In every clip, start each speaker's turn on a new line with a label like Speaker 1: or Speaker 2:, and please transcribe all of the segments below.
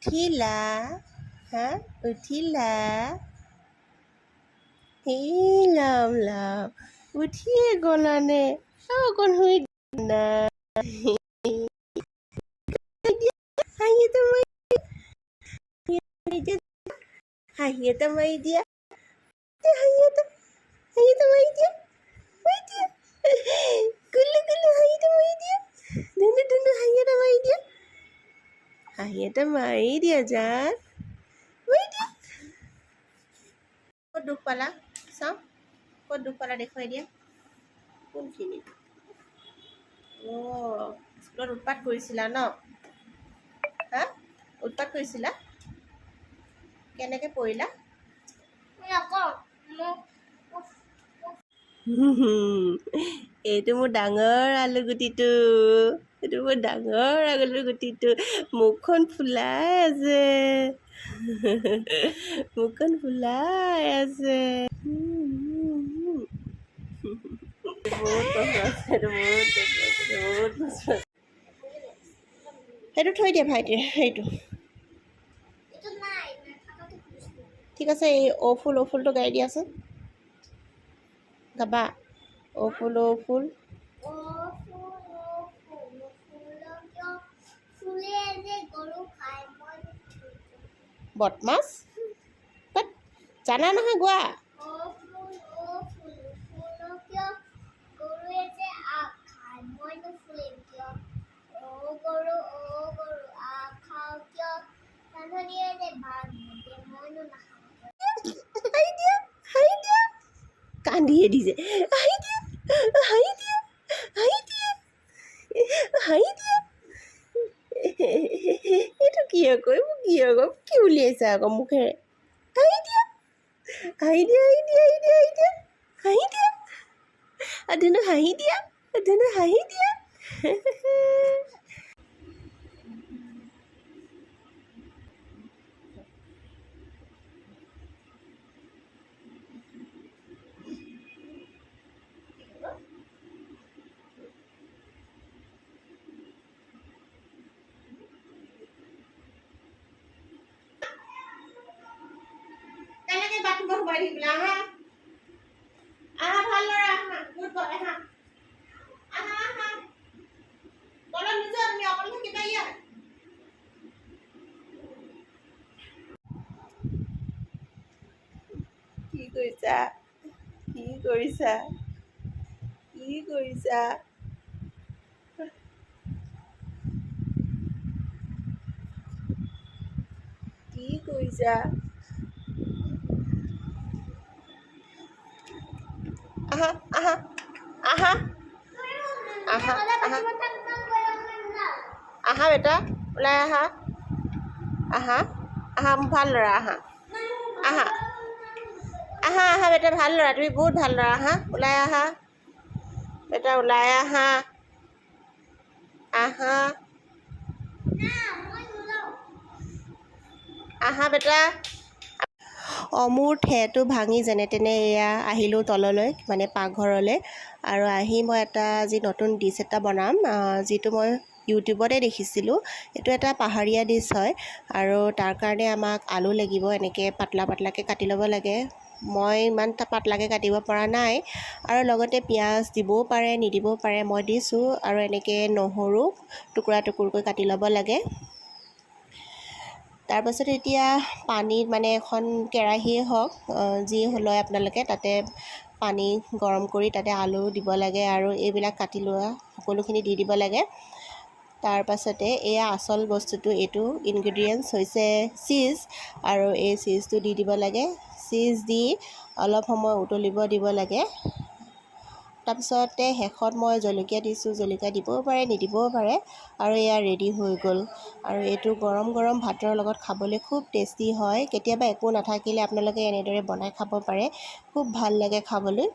Speaker 1: উঠিলা হা উঠিলা লাভ লাভ উঠিয়ে গ'লানে অকণ শুই না হাঁহি এটা মাৰি দিয়া হাঁহি এটা মাৰি দিয়া কুলু কুলু হাঁহি এটা মাৰি দিয়া ধুনু ধুনু হাঁহি এটা মাৰি দিয়া জান মাৰি দিয়া ক'ত দুখ পালা চাওঁ ক'ত দুখ পালা দেখুৱাই দিয়া কোনখিনি স্কুলত উৎপাত কৰিছিলা ন হা উৎপাত কৰিছিলা কেনেকৈ পৰিলা এইটো মোৰ ডাঙৰ আলুগুটিটো মুখখন ফুলাই আছে সেইটো থৈ দিয়া ভাইটিৰ সেইটো ঠিক আছে এই ফুলটো গাই দিয়াচোন গাবা ফুল বদমাছ জানা নহয় গোৱা কান্দিয়ে দিছে এইটো কি আকৌ কি উলিয়াইছা আকৌ মুখেৰে হাঁহি দিয়া ধুনু হাঁহি দিয়া বাথৰুমত সোমাই থাকিলা আহা ভাল ল'ৰা আহা গুড বয় আহা তলত নোযোৱা তুমি অকলে থাকিবা ইয়াত কি কৰিছা আহা বেটা ওলাই আহা ভাল ল'ৰা আহা বেটা ভাল ল'ৰা তুমি বহুত ভাল ল'ৰা ওলাই আহা বেটা ওলাই আহা বেটা মোৰ ঠেটো ভাঙি যেনে তেনে এয়া আহিলোঁ তললৈ মানে পাকঘৰলৈ আৰু আহি মই এটা আজি নতুন ডিছ এটা বনাম যিটো মই ইউটিউবতে দেখিছিলোঁ এইটো এটা পাহাৰীয়া ডিছ হয় আৰু তাৰ কাৰণে আমাক আলু লাগিব এনেকৈ পাতলাকৈ কাটি ল'ব লাগে মই ইমান পাতলাকৈ কাটিব পৰা নাই আৰু লগতে পিঁয়াজ দিবও পাৰে নিদিবও পাৰে মই দিছোঁ আৰু এনেকৈ নহৰু টুকুৰকৈ কাটি ল'ব লাগে তাৰপাছত এতিয়া পানীত মানে এখন কেৰাহীয়ে হওক যি লয় আপোনালোকে তাতে পানী গৰম কৰি তাতে আলু দিব লাগে আৰু এইবিলাক কাটি লোৱা সকলোখিনি দি দিব লাগে তাৰপাছতে এয়া আচল বস্তুটো এইটো ইনগ্ৰেডিয়েণ্টছ হৈছে চীজ আৰু এই চীজটো দি দিব লাগে চীজ দি অলপ সময় উতলিব দিব লাগে তাৰপিছতে শেষত মই জলকীয়া দিছোঁ জলকীয়া দিবও পাৰে নিদিবও পাৰে আৰু এয়া ৰেডি হৈ গ'ল আৰু এইটো গৰম ভাতৰ লগত খাবলৈ খুব টেষ্টি হয় কেতিয়াবা একো নাথাকিলে আপোনালোকে এনেদৰে বনাই খাব পাৰে খুব ভাল লাগে খাবলৈ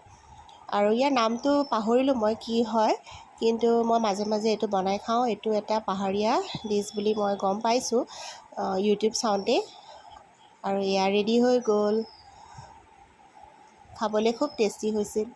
Speaker 1: আৰু ইয়াৰ নামটো পাহৰিলোঁ মই কি হয় কিন্তু মই মাজে মাজে এইটো বনাই খাওঁ এইটো এটা পাহাৰীয়া ডিছ বুলি মই গম পাইছোঁ ইউটিউব চাওঁতে আৰু এয়া ৰেডি হৈ গ'ল খাবলৈ খুব টেষ্টি হৈছিল